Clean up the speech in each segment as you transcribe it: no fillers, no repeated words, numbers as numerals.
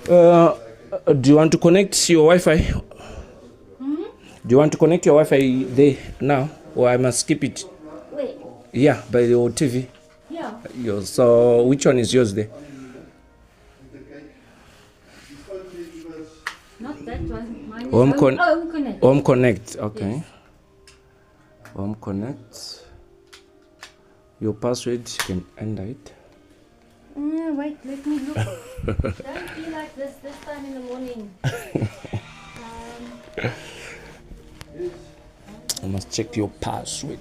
Do you want to connect your Wi-Fi? Hmm? Do you want to connect your Wi-Fi there now, or I must skip it? Wait. Yeah, by your TV. Yeah. So which one is yours there? Not that one. Mine is Home Connect. Home Connect. Okay. Yes. Home Connect. Your password, you can enter it. Wait, let me look. Don't be like this time in the morning. I must check your password.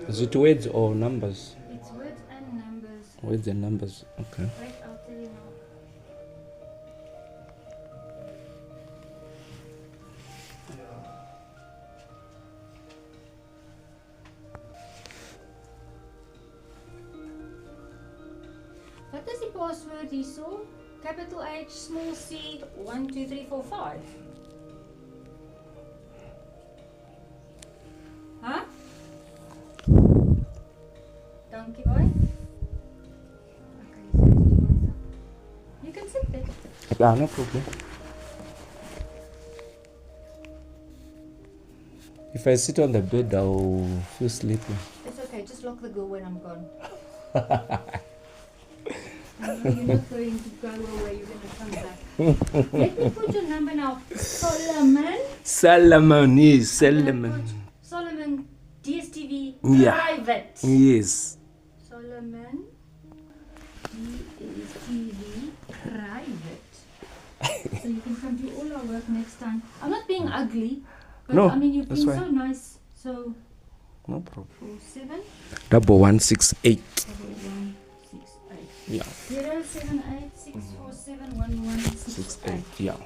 Is it words or numbers? It's words and numbers. Words and numbers. Okay. Wait, I'll tell you now. What is the password you saw? Capital H, small c, 1, 2, 3, 4, 5. Huh? Donkey boy? Okay, you can sit there. Yeah, no problem. If I sit on the bed, I'll feel sleepy. It's okay, just lock the door when I'm gone. You're not going to go away, you're going to come back. Let me put your number now. Solomon. Solomon, yes, Solomon. Solomon, DStv, Yeah. private. Yes. Solomon, DStv, private. So you can come do all our work next time. I'm not being ugly, but No, I mean, you've been that's so fine. nice. So, No problem. 47 1168. 168. Yeah. 078 647 1168. 68. Yeah.